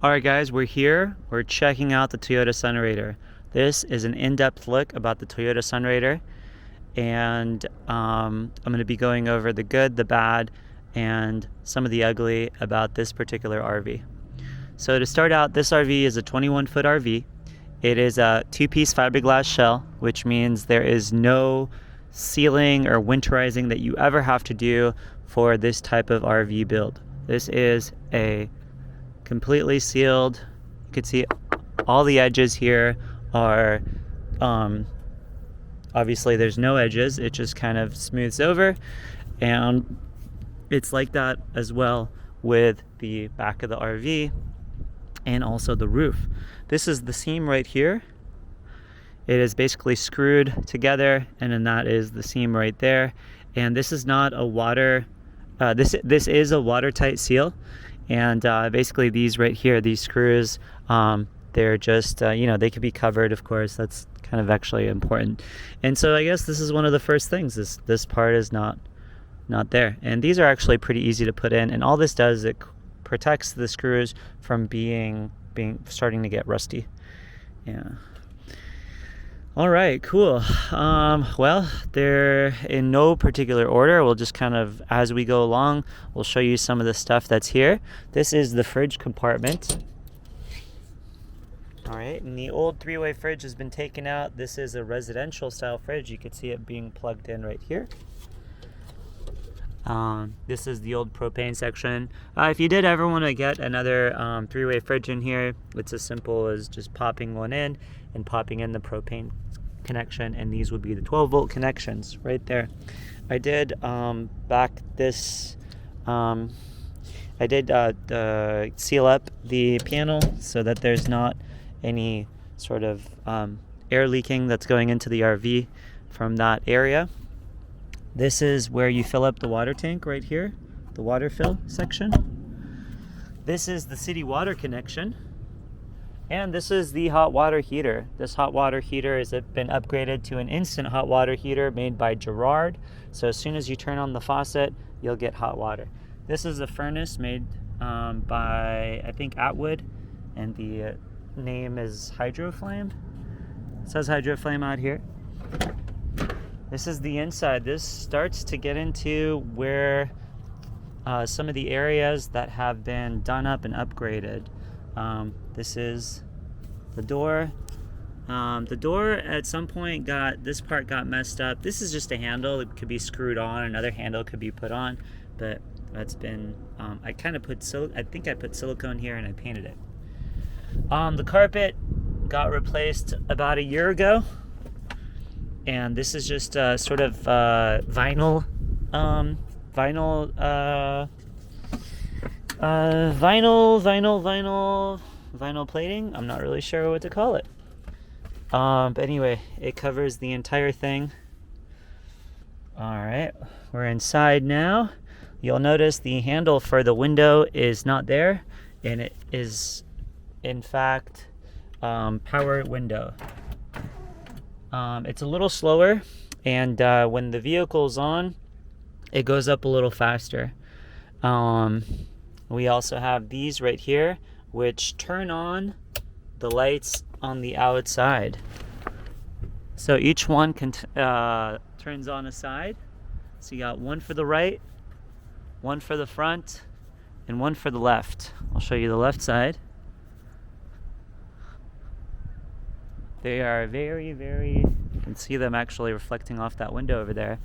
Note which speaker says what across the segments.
Speaker 1: Alright guys, we're here. We're checking out the Toyota Sunrader. This is an in-depth look about the Toyota Sunrader, and I'm going to be going over the good, the bad, and some of the ugly about this particular RV. So to start out, this RV is a 21-foot RV. It is a two-piece fiberglass shell, which means there is no sealing or winterizing that you ever have to do for this type of RV build. This is a completely sealed. You can see all the edges here are obviously there's no edges, it just kind of smooths over, and it's like that as well with the back of the RV and also the roof. This is the seam right here. It is basically screwed together, and then that is the seam right there. And this is not a water this is a watertight seal. And basically these right here, these screws, they're just, they could be covered, of course. That's kind of actually important. And so I guess this is one of the first things. This part is not there. And these are actually pretty easy to put in. And all this does is it protects the screws from starting to get rusty. Yeah. All right, cool. Well, they're in no particular order. We'll just kind of, as we go along, we'll show you some of the stuff that's here. This is the fridge compartment. All right, and the old three-way fridge has been taken out. This is a residential style fridge. You can see it being plugged in right here. This is the old propane section. If you did ever want to get another three-way fridge in here, it's as simple as just popping one in and popping in the propane connection, and these would be the 12-volt connections right there. I did seal up the panel so that there's not any sort of air leaking that's going into the RV from that area. This is where you fill up the water tank right here, the water fill section. This is the city water connection. And this is the hot water heater. This hot water heater has been upgraded to an instant hot water heater made by Gerard. So as soon as you turn on the faucet, you'll get hot water. This is a furnace made by, I think, Atwood, and the name is Hydroflame. It says Hydroflame out here. This is the inside. This starts to get into where some of the areas that have been done up and upgraded. This is the door. The door at some point this part got messed up. This is just a handle. It could be screwed on. Another handle could be put on, but that's been, I think I put silicone here and I painted it. The carpet got replaced about a year ago. And this is just sort of vinyl plating. I'm not really sure what to call it. But anyway, it covers the entire thing. All right, we're inside now. You'll notice the handle for the window is not there, and it is, in fact, power window. It's a little slower, and when the vehicle's on, it goes up a little faster. We also have these right here, which turn on the lights on the outside. So each one turns on a side. So you got one for the right, one for the front, and one for the left. I'll show you the left side. They are very, you can see them actually reflecting off that window over there.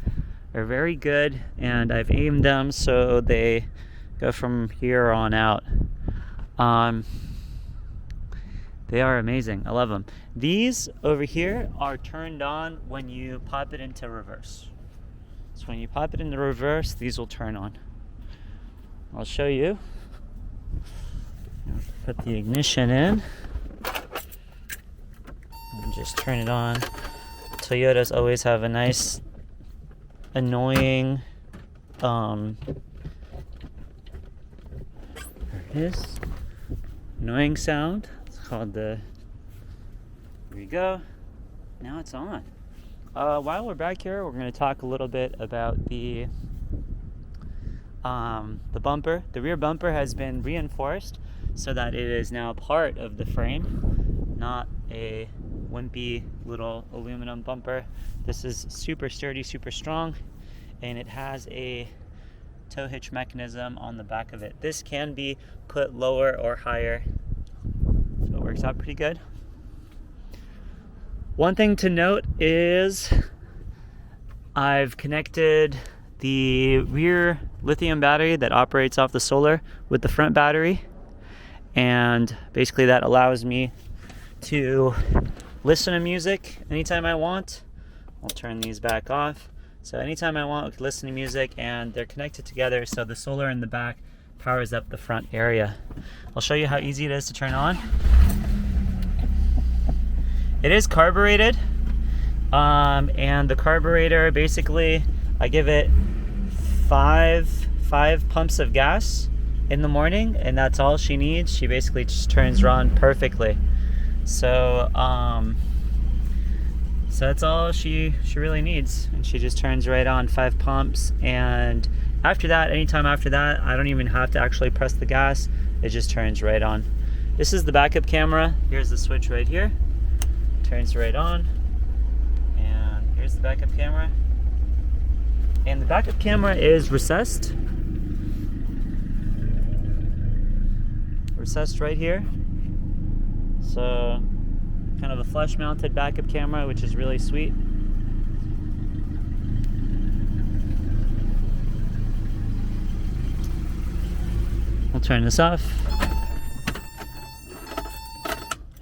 Speaker 1: They're very good, and I've aimed them so they go from here on out. They are amazing. I love them. These over here are turned on when you pop it into reverse. So when you pop it into reverse, these will turn on. I'll show you. Put the ignition in. And just turn it on. Toyotas always have a nice, annoying, there it is, annoying sound. It's called the, here we go. Now it's on. While we're back here, we're going to talk a little bit about the bumper. The rear bumper has been reinforced. so that it is now part of the frame, not a wimpy little aluminum bumper. This is super sturdy, super strong, and it has a tow hitch mechanism on the back of it. This can be put lower or higher, so it works out pretty good. One thing to note is I've connected the rear lithium battery that operates off the solar with the front battery, and basically that allows me to listen to music anytime I want. I'll turn these back off. So anytime I want, I can listen to music, and they're connected together, so the solar in the back powers up the front area. I'll show you how easy it is to turn on. It is carbureted, and the carburetor, basically I give it five pumps of gas in the morning, and that's all she needs. She basically just turns on perfectly. So so that's all she really needs, and she just turns right on, 5 pumps. And after that, anytime after that, I don't even have to actually press the gas. It just turns right on. This is the backup camera. Here's the switch right here. Turns right on. And here's the backup camera. And the backup camera is recessed. Recessed right here. So kind of a flush mounted backup camera, which is really sweet. I'll turn this off.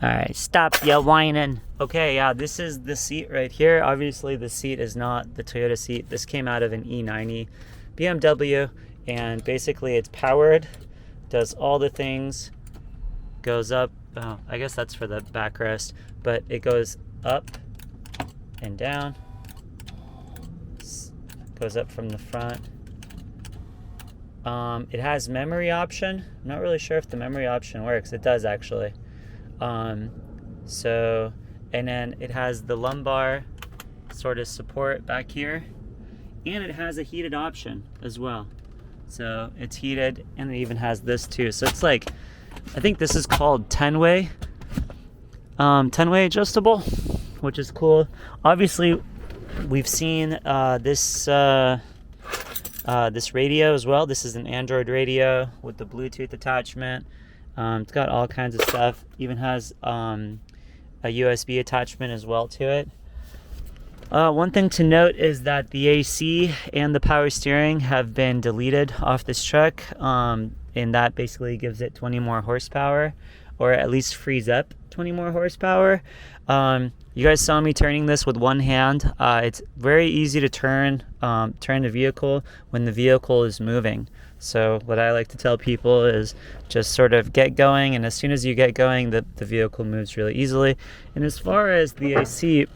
Speaker 1: Alright, stop ya whining. Okay, yeah, this is the seat right here. Obviously the seat is not the Toyota seat. This came out of an E90 BMW, and basically it's powered, does all the things, goes up. Oh, I guess that's for the backrest, but it goes up and down, goes up from the front. It has memory option. I'm not really sure if the memory option works. It does actually. So, and then it has the lumbar sort of support back here, and it has a heated option as well. So it's heated, and it even has this too. So it's like, I think this is called 10-way adjustable, which is cool. Obviously, we've seen this radio as well. This is an Android radio with the Bluetooth attachment. It's got all kinds of stuff. Even has a USB attachment as well to it. One thing to note is that the AC and the power steering have been deleted off this truck, and that basically gives it 20 more horsepower, or at least frees up 20 more horsepower. You guys saw me turning this with one hand. It's very easy to turn the vehicle when the vehicle is moving. So what I like to tell people is just sort of get going, and as soon as you get going, the vehicle moves really easily. And as far as the AC,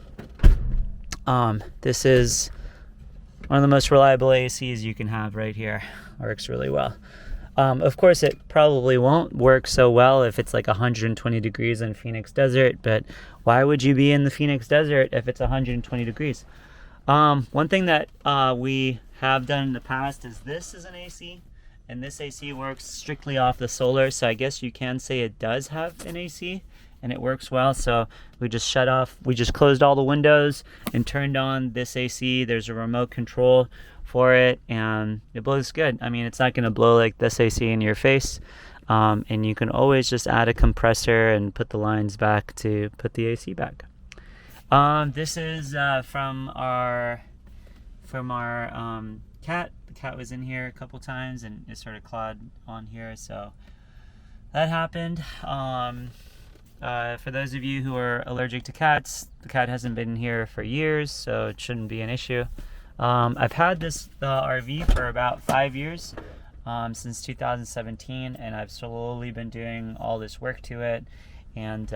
Speaker 1: this is one of the most reliable ACs you can have right here. Works really well. Of course, it probably won't work so well if it's like 120 degrees in Phoenix Desert, but why would you be in the Phoenix Desert if it's 120 degrees? One thing that we have done in the past is this is an AC, and this AC works strictly off the solar, so I guess you can say it does have an AC, and it works well. So we just closed all the windows and turned on this AC. There's a remote control for it, and it blows good. I mean, it's not going to blow like this AC in your face, and you can always just add a compressor and put the lines back to put the AC back. This is from our cat. The cat was in here a couple times and it sort of clawed on here, so that happened. For those of you who are allergic to cats, the cat hasn't been here for years, so it shouldn't be an issue. I've had this RV for about 5 years, since 2017, and I've slowly been doing all this work to it, and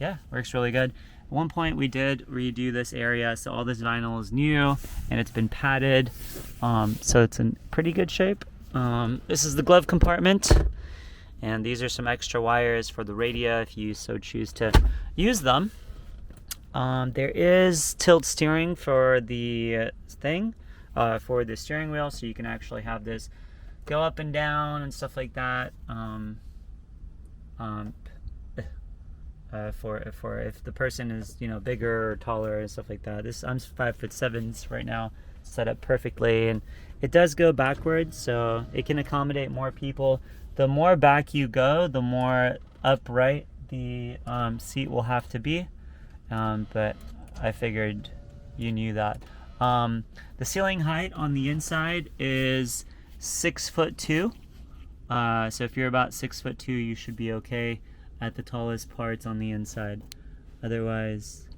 Speaker 1: yeah, works really good. At one point we did redo this area, so all this vinyl is new and it's been padded, so it's in pretty good shape. This is the glove compartment, and these are some extra wires for the radio if you so choose to use them. There is tilt steering for the for the steering wheel, so you can actually have this go up and down and stuff like that. um, for if the person is, you know, bigger or taller and stuff like that. I'm 5'7" right now, set up perfectly, and it does go backwards, so it can accommodate more people. The more back you go, the more upright the seat will have to be, but I figured you knew that. The ceiling height on the inside is 6'2". So if you're about 6'2", you should be okay at the tallest parts on the inside. Otherwise,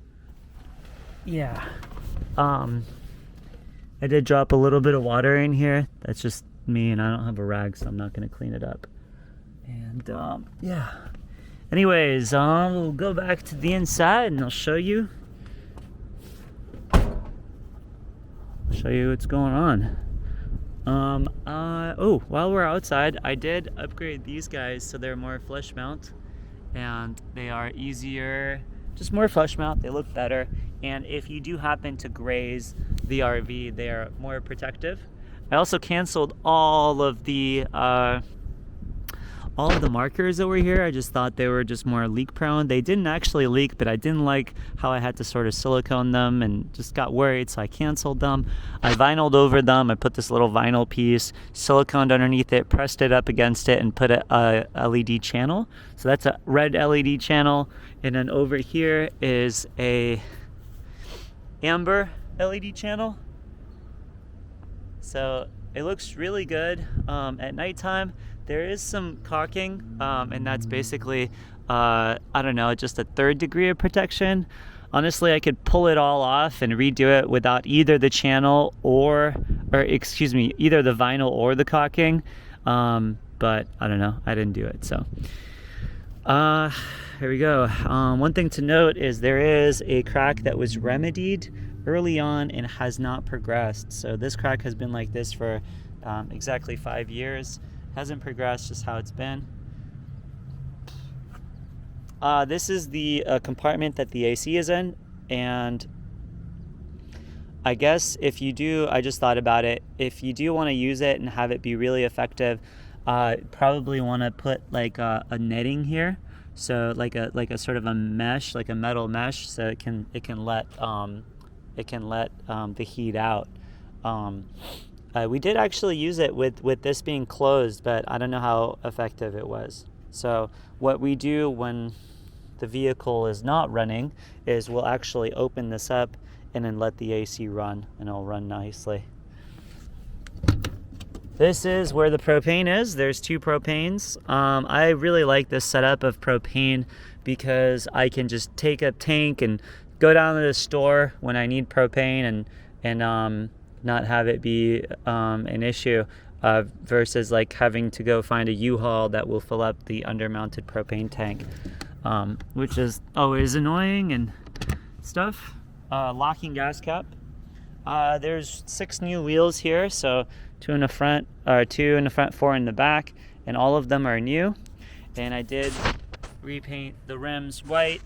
Speaker 1: yeah. I did drop a little bit of water in here. That's just me, and I don't have a rag, so I'm not going to clean it up. And yeah. Anyways, we'll go back to the inside, and I'll show you. What's going on. While we're outside, I did upgrade these guys so they're more flush mount, and they are easier, just more flush mount. They look better, and if you do happen to graze the RV, they are more protective. I also canceled all of the markers that were here. I just thought they were just more leak prone. They didn't actually leak, but I didn't like how I had to sort of silicone them and just got worried, so I canceled them. I vinyled over them. I put this little vinyl piece, siliconed underneath it, pressed it up against it, and put a LED channel. So that's a red LED channel, and then over here is a amber LED channel. So it looks really good. At nighttime, there is some caulking, and that's basically, I don't know, just a 3rd degree of protection. Honestly, I could pull it all off and redo it without either the channel or either the vinyl or the caulking. But I don't know, I didn't do it. So here we go. One thing to note is there is a crack that was remedied early on and has not progressed. So this crack has been like this for exactly 5 years. Hasn't progressed, just how it's been. This is the compartment that the AC is in, and I guess if you do, I just thought about it, if you do want to use it and have it be really effective, probably want to put like a netting here, so like a sort of a mesh, like a metal mesh, so it can let the heat out. We did actually use it with this being closed, but I don't know how effective it was. So what we do when the vehicle is not running is we'll actually open this up and then let the AC run, and it'll run nicely. This is where the propane is. There's 2 propanes. I really like this setup of propane because I can just take a tank and go down to the store when I need propane and not have it be an issue, versus like having to go find a U-Haul that will fill up the undermounted propane tank, which is always annoying and stuff. Locking gas cap. There's 6 new wheels here, so 2 in the front, 4 in the back, and all of them are new. And I did repaint the rims white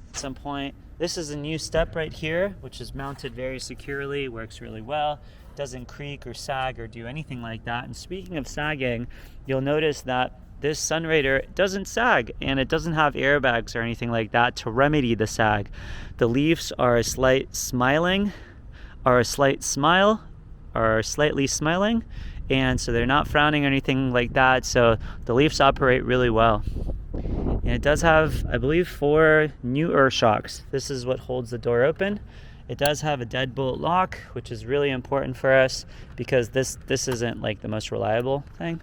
Speaker 1: at some point. This is a new step right here, which is mounted very securely, works really well, doesn't creak or sag or do anything like that. And speaking of sagging, you'll notice that this Sunrader doesn't sag, and it doesn't have airbags or anything like that to remedy the sag. The leaves are a slight smile, or slightly smiling, and so they're not frowning or anything like that, so the leaves operate really well. And it does have, I believe, 4 new earth shocks. This is what holds the door open. It does have a deadbolt lock, which is really important for us because this isn't like the most reliable thing.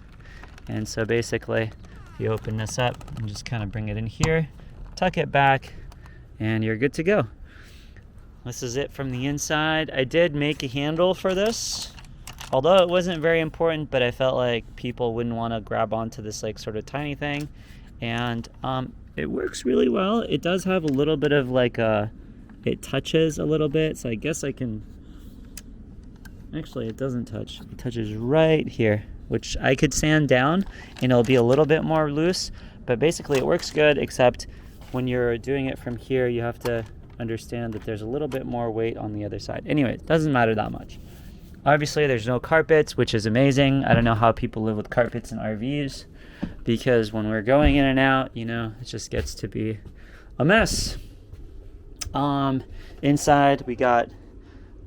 Speaker 1: And so basically, you open this up and just kind of bring it in here, tuck it back, and you're good to go. This is it from the inside. I did make a handle for this, although it wasn't very important, but I felt like people wouldn't want to grab onto this like sort of tiny thing. And it works really well. It does have a little bit of like it touches a little bit, so I guess I can, actually it doesn't touch. It touches right here, which I could sand down and it'll be a little bit more loose, but basically it works good, except when you're doing it from here, you have to understand that there's a little bit more weight on the other side. Anyway, it doesn't matter that much. Obviously there's no carpets, which is amazing. I don't know how people live with carpets in RVs. because when we're going in and out, you know, it just gets to be a mess. Inside we got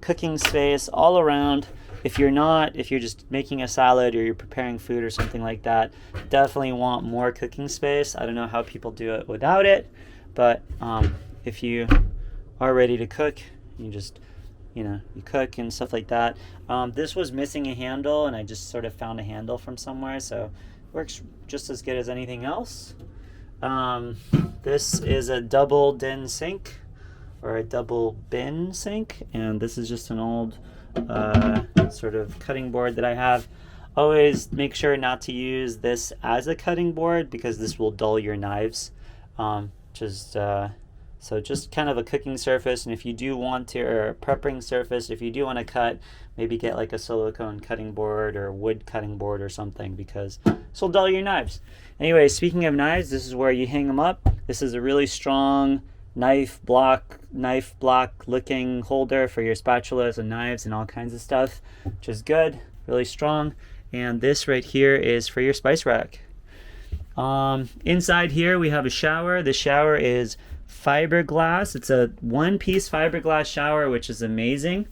Speaker 1: cooking space all around. If you're just making a salad or you're preparing food or something like that, definitely want more cooking space. I don't know how people do it without it, but if you are ready to cook, you just, you know, you cook and stuff like that. This was missing a handle, and I just sort of found a handle from somewhere, so it works just as good as anything else. This is a double din sink, or a double bin sink, and this is just an old sort of cutting board that I have. Always make sure not to use this as a cutting board because this will dull your knives. So just kind of a cooking surface, and if you do want to, or a prepping surface, if you do want to cut, maybe get like a silicone cutting board or wood cutting board or something, because this will dull your knives. Anyway, speaking of knives, this is where you hang them up. This is a really strong knife block looking holder for your spatulas and knives and all kinds of stuff, which is good, really strong. And this right here is for your spice rack. Inside here we have a shower. The shower is fiberglass. It's a one-piece fiberglass shower, which is amazing,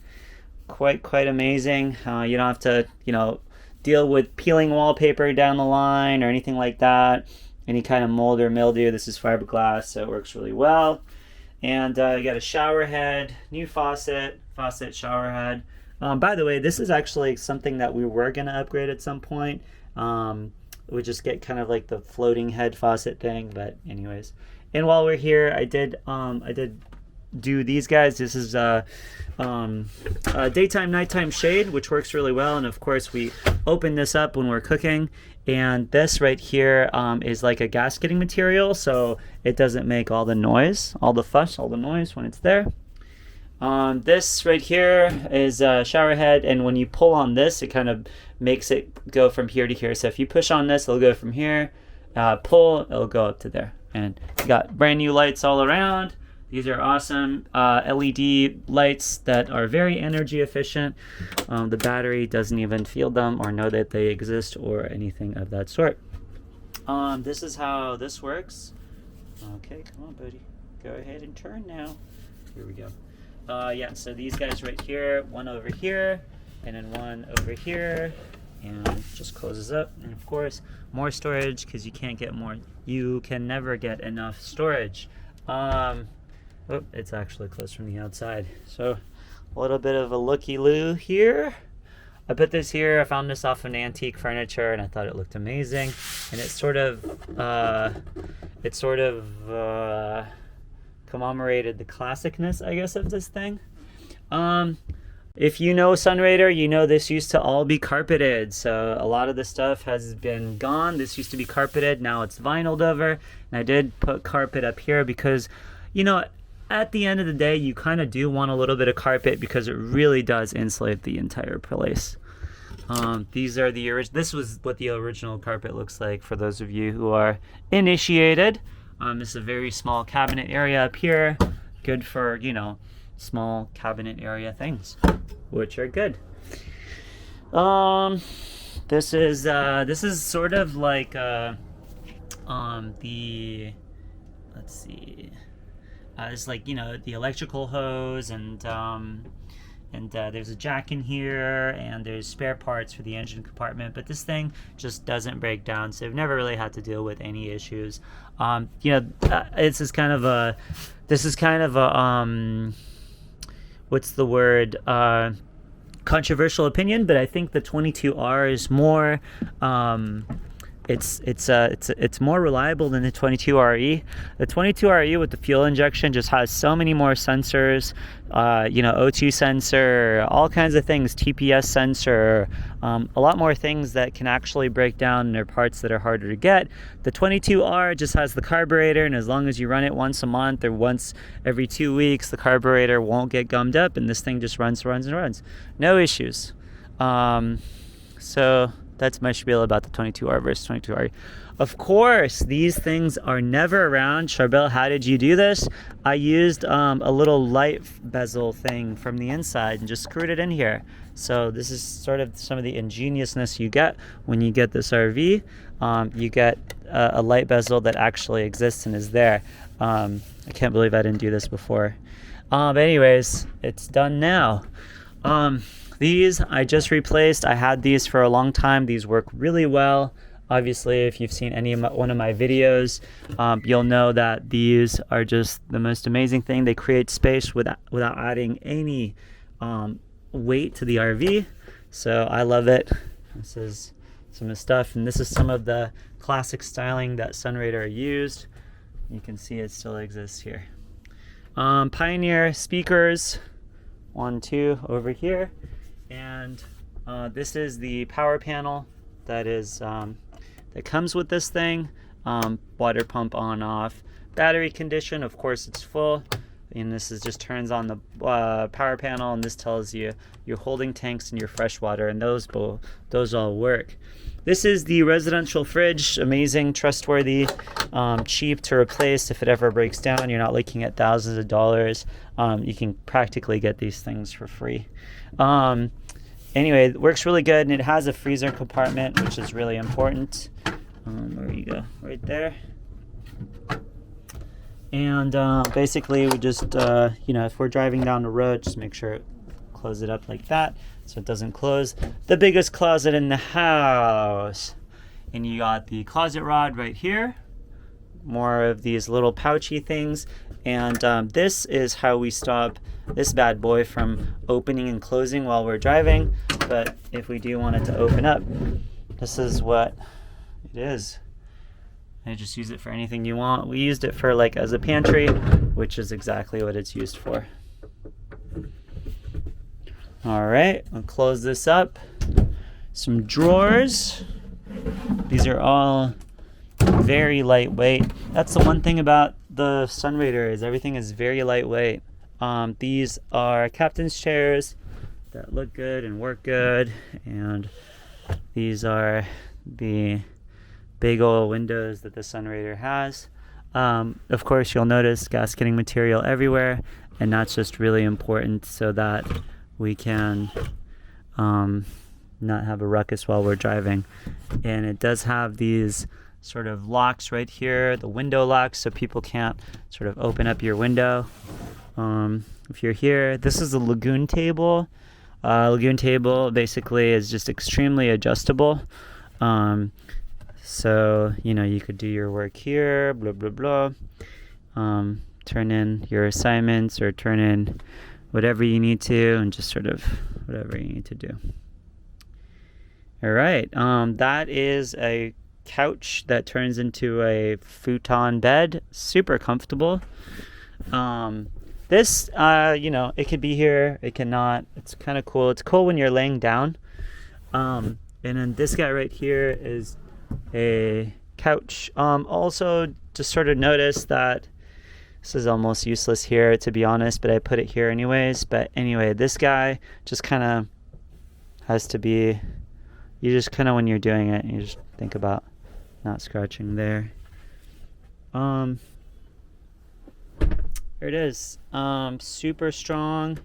Speaker 1: quite amazing. You don't have to, you know, deal with peeling wallpaper down the line or anything like that, any kind of mold or mildew. This is fiberglass, so it works really well. And you got a shower head, new faucet, shower head. By the way, this is actually something that we were going to upgrade at some point. We just get kind of like the floating head faucet thing, but anyways. And while we're here, I did do these guys. This is daytime, nighttime shade, which works really well. And of course, we open this up when we're cooking. And this right here is like a gasketing material, so it doesn't make all the noise, all the fuss, all the noise when it's there. This right here is a shower head, and when you pull on this, it kind of makes it go from here to here. So if you push on this, it'll go from here. Pull, it'll go up to there. And you got brand new lights all around. These are awesome LED lights that are very energy efficient. The battery doesn't even feel them or know that they exist or anything of that sort. This is how this works. Okay, come on, buddy. Go ahead and turn now. Here we go. Yeah, so these guys right here, one over here, and then one over here, and it just closes up. And of course, more storage, because you can't get more. You can never get enough storage. Oh, it's actually closed from the outside. So a little bit of a looky-loo here. I put this here. I found this off of antique furniture, and I thought it looked amazing. And it sort of commemorated the classicness, I guess, of this thing. If you know Sunrader, you know this used to all be carpeted. So a lot of the stuff has been gone. This used to be carpeted. Now it's vinyled over. And I did put carpet up here because, you know, at the end of the day, you kind of do want a little bit of carpet because it really does insulate the entire place. These are the this was what the original carpet looks like for those of you who are initiated. This is a very small cabinet area up here. Good for, you know, small cabinet area things, which are good. This is sort of like the, let's see. It's like, you know, the electrical hose, and there's a jack in here, and there's spare parts for the engine compartment, but this thing just doesn't break down, so I've never really had to deal with any issues. You know, this is kind of a what's the word, controversial opinion, but I think the 22R is more it's more reliable than the 22RE. The 22RE with the fuel injection just has so many more sensors, you know, O2 sensor, all kinds of things, TPS sensor, a lot more things that can actually break down, and they're parts that are harder to get. The 22R just has the carburetor, and as long as you run it once a month or once every 2 weeks, the carburetor won't get gummed up, and this thing just runs. No issues. So that's my spiel about the 22R versus 22R. Of course, these things are never around. Charbel, how did you do this? I used a little light bezel thing from the inside and just screwed it in here. So this is sort of some of the ingeniousness you get when you get this RV. You get a light bezel that actually exists and is there. I can't believe I didn't do this before. But anyways, it's done now. These I just replaced. I had these for a long time. These work really well. Obviously, if you've seen one of my videos, you'll know that these are just the most amazing thing. They create space without adding any weight to the RV. So I love it. This is some of the stuff, and this is some of the classic styling that Sunrader used. You can see it still exists here. Pioneer speakers, 1, 2 over here, and this is the power panel that is that comes with this thing. Water pump on off, battery condition, of course it's full, and this is just turns on the power panel, and this tells you your holding tanks and your fresh water, and those all work. This is the residential fridge, amazing, trustworthy, cheap to replace if it ever breaks down. You're not looking at thousands of dollars. You can practically get these things for free. Anyway, it works really good, and it has a freezer compartment, which is really important. There you go, right there. And basically, we just, if we're driving down the road, just make sure close it up like that so it doesn't close. The biggest closet in the house. And you got the closet rod right here. More of these little pouchy things. And this is how we stop this bad boy from opening and closing while we're driving. But if we do want it to open up, this is what it is. And just use it for anything you want. We used it for like as a pantry, which is exactly what it's used for. All right, I'll close this up. Some drawers. These are all very lightweight. That's the one thing about the Sunrader is everything is very lightweight. These are captain's chairs that look good and work good, and these are the big old windows that the Sunrader has. Of course, you'll notice gasketing material everywhere, and that's just really important so that we can not have a ruckus while we're driving. And it does have these sort of locks right here, the window locks, so people can't sort of open up your window. If you're here, this is a lagoon table. Lagoon table basically is just extremely adjustable. So, you could do your work here, blah, blah, blah. Turn in your assignments or turn in whatever you need to, and just sort of whatever you need to do. All right. That is a couch that turns into a futon bed. Super comfortable. This, it could be here. It cannot. It's kind of cool. It's cool when you're laying down. And then this guy right here is a couch. Also, just sort of notice that this is almost useless here, to be honest, but I put it here anyways. But anyway, this guy just kind of has to be, you just kind of, when you're doing it, you just think about not scratching there. Here it is. Super strong.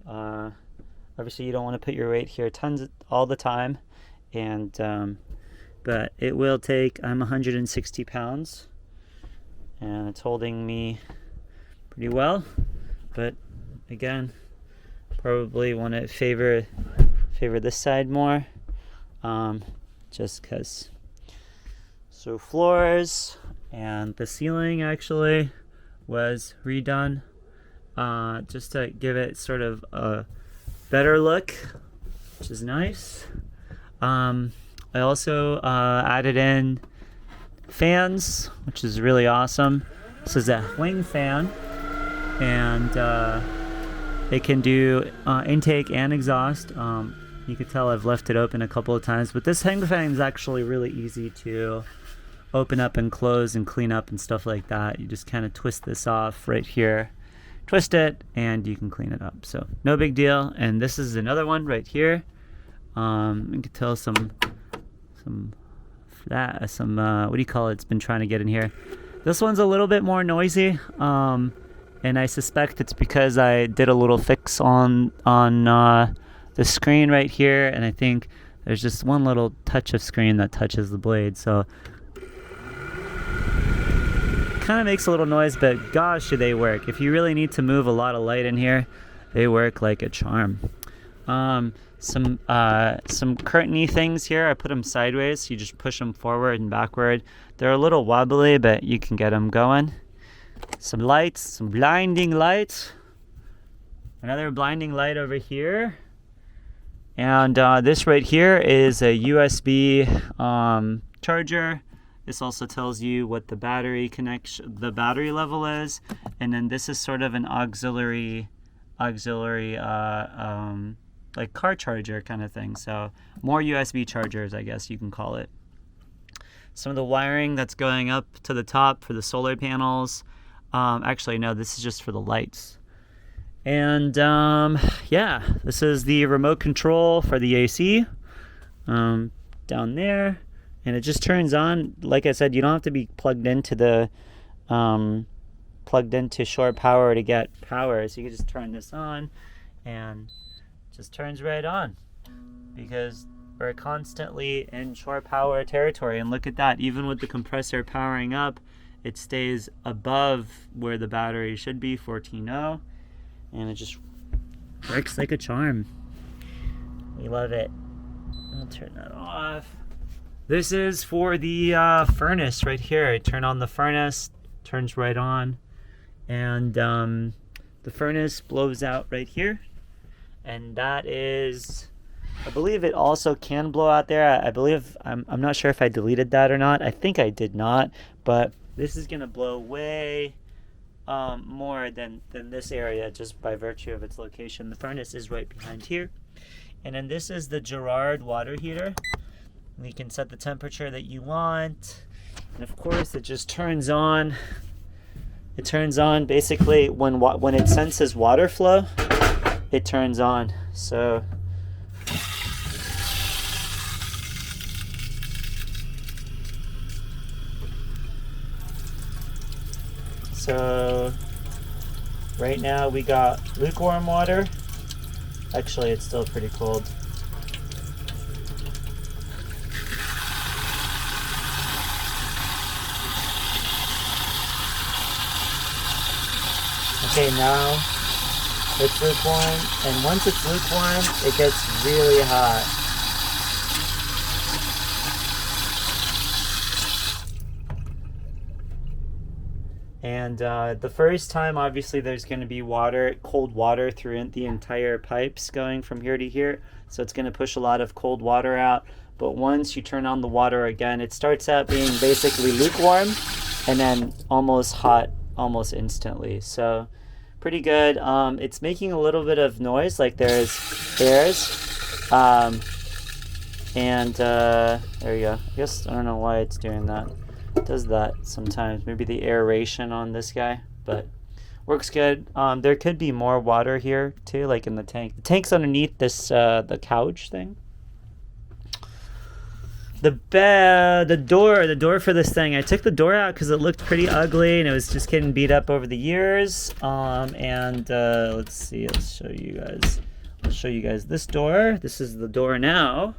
Speaker 1: Obviously, you don't want to put your weight here all the time. And but it will take, I'm 160 pounds. And it's holding me pretty well, but again, probably want to favor this side more, just because. So floors and the ceiling actually was redone, just to give it sort of a better look, which is nice. I also added in fans, which is really awesome. This is a wing fan, and it can do intake and exhaust. You could tell I've left it open a couple of times, but this hang fan is actually really easy to open up and close and clean up and stuff like that. You just kind of twist this off right here, twist it, and you can clean it up. So no big deal. And this is another one right here. You can tell some what do you call it? It's been trying to get in here. This one's a little bit more noisy, and I suspect it's because I did a little fix on the the screen right here, and I think there's just one little touch of screen that touches the blade, so kind of makes a little noise, but gosh, do they work. If you really need to move a lot of light in here, they work like a charm. Some curtainy things here, I put them sideways, so you just push them forward and backward. They're a little wobbly, but you can get them going. Some lights, some blinding lights. Another blinding light over here. And this right here is a USB charger. This also tells you what the battery level is. And then this is sort of an auxiliary like car charger kind of thing. So more USB chargers, I guess you can call it. Some of the wiring that's going up to the top for the solar panels. Actually, no, this is just for the lights. And yeah, this is the remote control for the AC down there. And it just turns on. Like I said, you don't have to be plugged into shore power to get power. So you can just turn this on and it just turns right on, because we're constantly in shore power territory. And look at that, even with the compressor powering up, it stays above where the battery should be, 14.0, and it just works like a charm. We love it. I'll turn that off. This is for the furnace right here. I turn on the furnace, turns right on, and the furnace blows out right here. And that is, I believe it also can blow out there. I believe, I'm not sure if I deleted that or not. I think I did not, but this is gonna blow way more than this area just by virtue of its location. The furnace is right behind here. And then this is the Girard water heater. You can set the temperature that you want. And of course it just turns on. It turns on basically when it senses water flow, it turns on. So right now we got lukewarm water. Actually, it's still pretty cold. Okay, now it's lukewarm, and once it's lukewarm, it gets really hot. And the first time, obviously, there's going to be cold water through the entire pipes going from here to here. So it's going to push a lot of cold water out. But once you turn on the water again, it starts out being basically lukewarm and then almost hot almost instantly. So pretty good. It's making a little bit of noise, like there's airs. There you go. I guess I don't know why it's doing that. It does that sometimes. Maybe the aeration on this guy, but works good. There could be more water here too, like in the tank. The tank's underneath this the couch thing. The door for this thing, I took the door out because it looked pretty ugly and it was just getting beat up over the years. Let's see, I'll show you guys this door. This is the door now.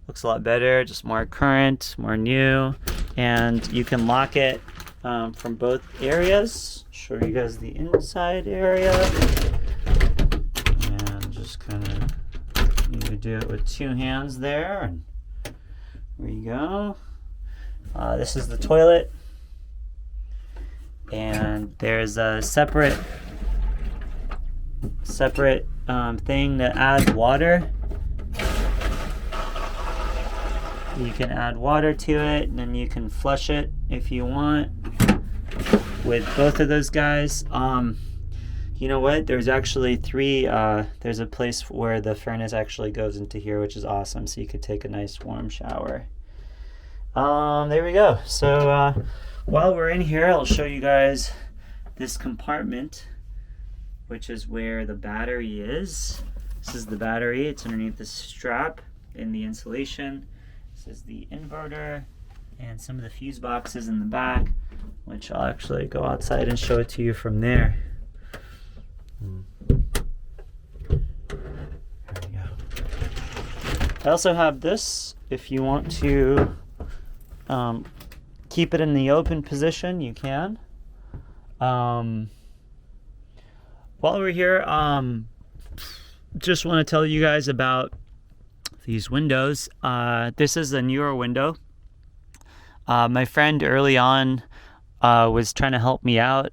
Speaker 1: Looks a lot better, just more current, more new, and you can lock it from both areas. Show you guys the inside area, and just kind of you do it with two hands there. And there you go. This is the toilet, and there's a separate thing that adds water. You can add water to it, and then you can flush it if you want with both of those guys. You know what? There's actually there's a place where the furnace actually goes into here, which is awesome. So you could take a nice warm shower. There we go. So while we're in here, I'll show you guys this compartment, which is where the battery is. This is the battery. It's underneath the strap in the insulation. This is the inverter and some of the fuse boxes in the back, which I'll actually go outside and show it to you from there. I also have this. If you want to keep it in the open position, you can. While we're here, just want to tell you guys about these windows. This is a newer window. My friend early on was trying to help me out,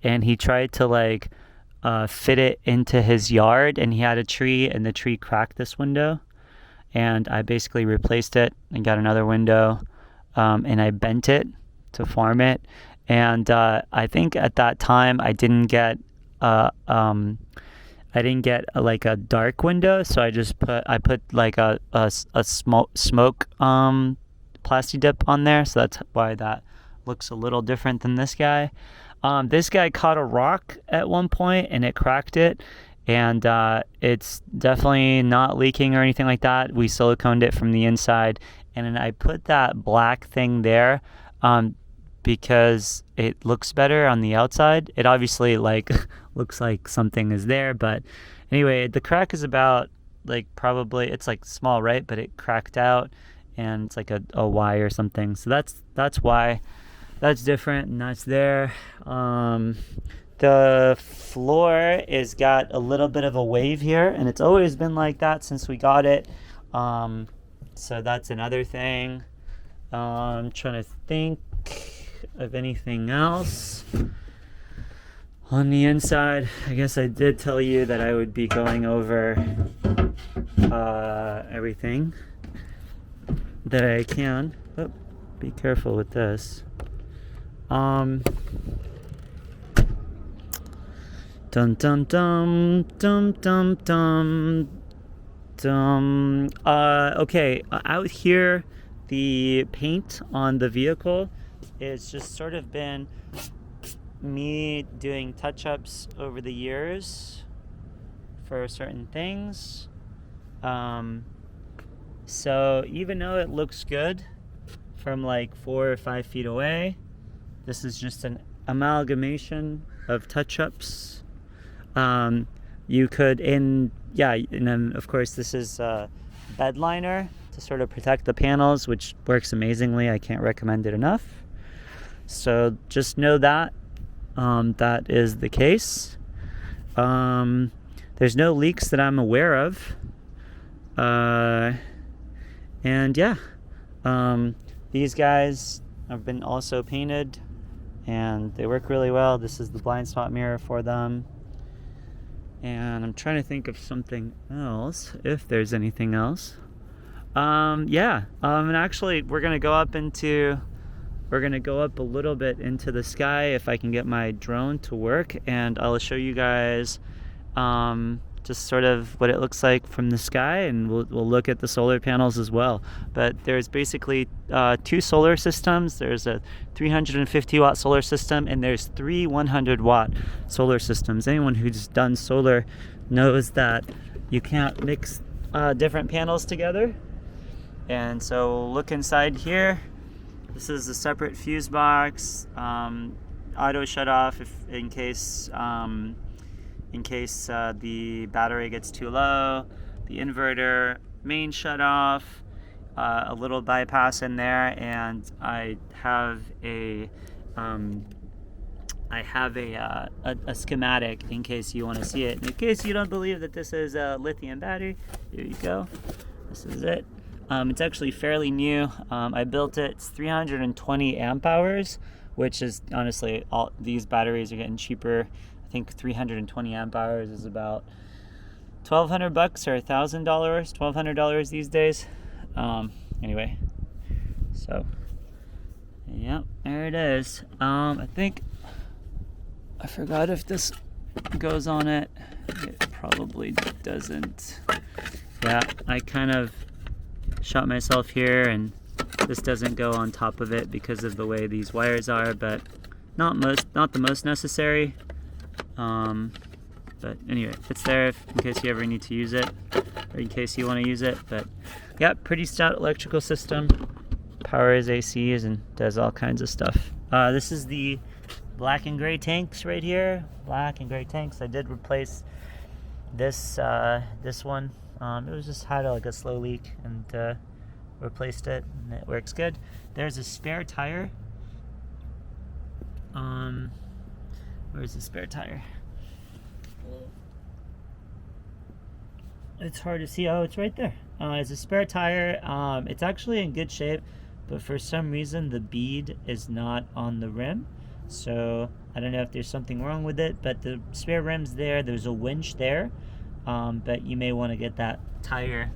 Speaker 1: and he tried to like fit it into his yard, and he had a tree, and the tree cracked this window, and I basically replaced it and got another window, and I bent it to farm it. And I think at that time I didn't get like a dark window, so I put like a smoke plasti dip on there, so that's why that looks a little different than this guy. This guy caught a rock at one point and it cracked it, and it's definitely not leaking or anything like that. We siliconed it from the inside, and then I put that black thing there because it looks better on the outside. It obviously like looks like something is there, but anyway, the crack is about like probably, it's like small, right? But it cracked out, and it's like a Y or something. So that's why that's different, and that's there. The floor is got a little bit of a wave here, and it's always been like that since we got it. So that's another thing. I'm trying to think of anything else. On the inside, I guess I did tell you that I would be going over everything that I can. Oh, be careful with this. Dum dum dum dum dum dum dum. Okay, out here, the paint on the vehicle is just sort of been me doing touch-ups over the years for certain things. So even though it looks good from like 4 or 5 feet away, this is just an amalgamation of touch-ups. You could, and then of course this is a bed liner to sort of protect the panels, which works amazingly. I can't recommend it enough. So just know that that is the case. There's no leaks that I'm aware of. And yeah, these guys have been also painted, and they work really well. This is the blind spot mirror for them. And I'm trying to think of something else, if there's anything else. And actually we're gonna go up a little bit into the sky if I can get my drone to work, and I'll show you guys just sort of what it looks like from the sky, and we'll look at the solar panels as well. But there's basically 2 solar systems. There's a 350 watt solar system, and there's 3 100 watt solar systems. Anyone who's done solar knows that you can't mix different panels together. And so look inside here. This is a separate fuse box, auto shut off in case the battery gets too low, the inverter main shut off, a little bypass in there, and I have a schematic in case you want to see it. In case you don't believe that this is a lithium battery, here you go. This is it. It's actually fairly new. I built it. It's 320 amp hours, which is honestly, all these batteries are getting cheaper. I think 320 amp hours is about $1,200 or $1,000, $1,200 these days. Anyway, so yeah, there it is. I think I forgot if this goes on it. It probably doesn't. Yeah, I kind of shot myself here, and this doesn't go on top of it because of the way these wires are, but not the most necessary. But anyway, it's there in case you ever need to use it, or in case you want to use it. But yeah, pretty stout electrical system. Powers ACs and does all kinds of stuff. This is the black and gray tanks right here. Black and gray tanks. I did replace This one, it was just had like a slow leak, and replaced it, and it works good. There's a spare tire. Where's the spare tire? It's hard to see. Oh, it's right there. It's a spare tire. It's actually in good shape, but for some reason the bead is not on the rim. So I don't know if there's something wrong with it, but the spare rim's there. There's a winch there, but you may want to get that tire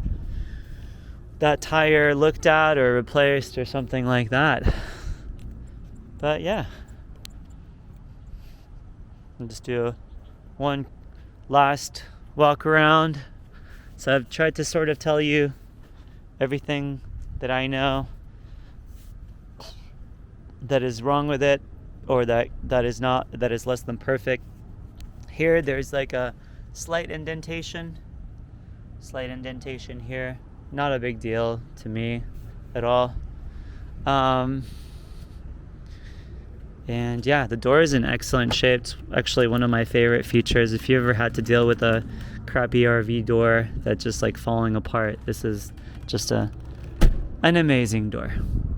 Speaker 1: looked at or replaced or something like that. But yeah, I'll just do one last walk around. So I've tried to sort of tell you everything that I know that is wrong with it, or that is less than perfect. Here there's like a slight indentation here. Not a big deal to me at all. And yeah, the door is in excellent shape. It's actually one of my favorite features. If you ever had to deal with a crappy RV door that's just like falling apart, this is just an amazing door.